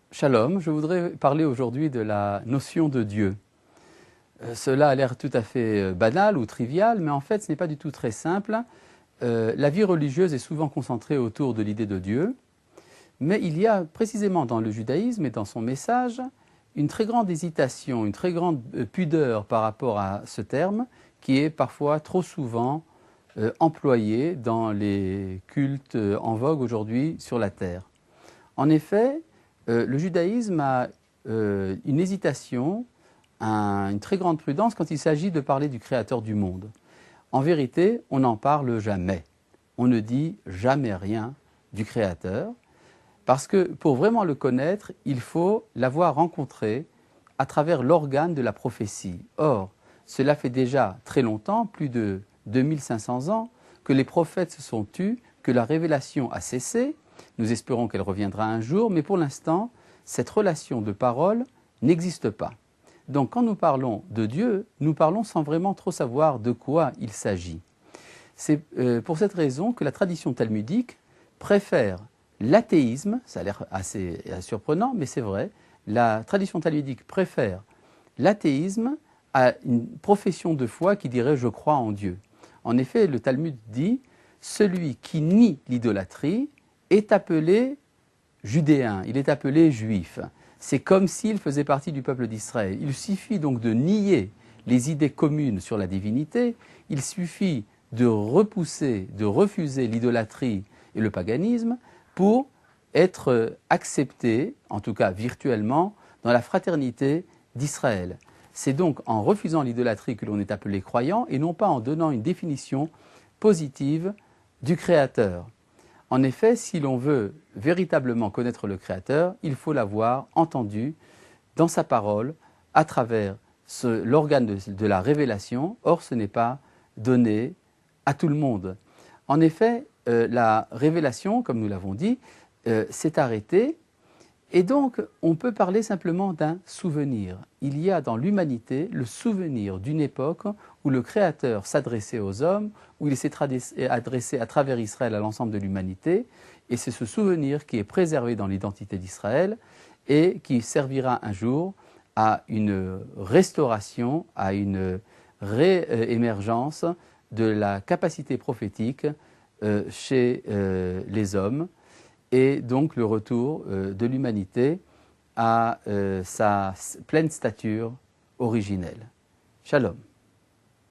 Shalom, je voudrais parler aujourd'hui de la notion de Dieu. Cela a l'air tout à fait banal ou trivial, mais en fait ce n'est pas du tout très simple. La vie religieuse est souvent concentrée autour de l'idée de Dieu, mais il y a précisément dans le judaïsme et dans son message une très grande hésitation, une très grande pudeur par rapport à ce terme qui est parfois trop souvent employé dans les cultes en vogue aujourd'hui sur la terre. En effet, le judaïsme a une hésitation, une très grande prudence quand il s'agit de parler du Créateur du monde. En vérité, on n'en parle jamais. On ne dit jamais rien du Créateur, parce que pour vraiment le connaître, il faut l'avoir rencontré à travers l'organe de la prophétie. Or, cela fait déjà très longtemps, plus de 2500 ans, que les prophètes se sont tus, que la révélation a cessé. Nous espérons qu'elle reviendra un jour, mais pour l'instant, cette relation de parole n'existe pas. Donc quand nous parlons de Dieu, nous parlons sans vraiment trop savoir de quoi il s'agit. C'est pour cette raison que la tradition talmudique préfère l'athéisme, ça a l'air assez surprenant, mais c'est vrai, la tradition talmudique préfère l'athéisme à une profession de foi qui dirait « je crois en Dieu ». En effet, le Talmud dit « celui qui nie l'idolâtrie est appelé judéen, il est appelé juif ». C'est comme s'il faisait partie du peuple d'Israël. Il suffit donc de nier les idées communes sur la divinité, il suffit de repousser, de refuser l'idolâtrie et le paganisme pour être accepté, en tout cas virtuellement, dans la fraternité d'Israël. C'est donc en refusant l'idolâtrie que l'on est appelé croyant et non pas en donnant une définition positive du Créateur. En effet, si l'on veut véritablement connaître le Créateur, il faut l'avoir entendu dans sa parole à travers l'organe de la révélation. Or, ce n'est pas donné à tout le monde. En effet, la révélation, comme nous l'avons dit, s'est arrêtée. Et donc, on peut parler simplement d'un souvenir. Il y a dans l'humanité le souvenir d'une époque où le Créateur s'adressait aux hommes, où il s'est adressé à travers Israël à l'ensemble de l'humanité. Et c'est ce souvenir qui est préservé dans l'identité d'Israël et qui servira un jour à une restauration, à une réémergence de la capacité prophétique chez les hommes, et donc le retour de l'humanité à sa pleine stature originelle. Shalom.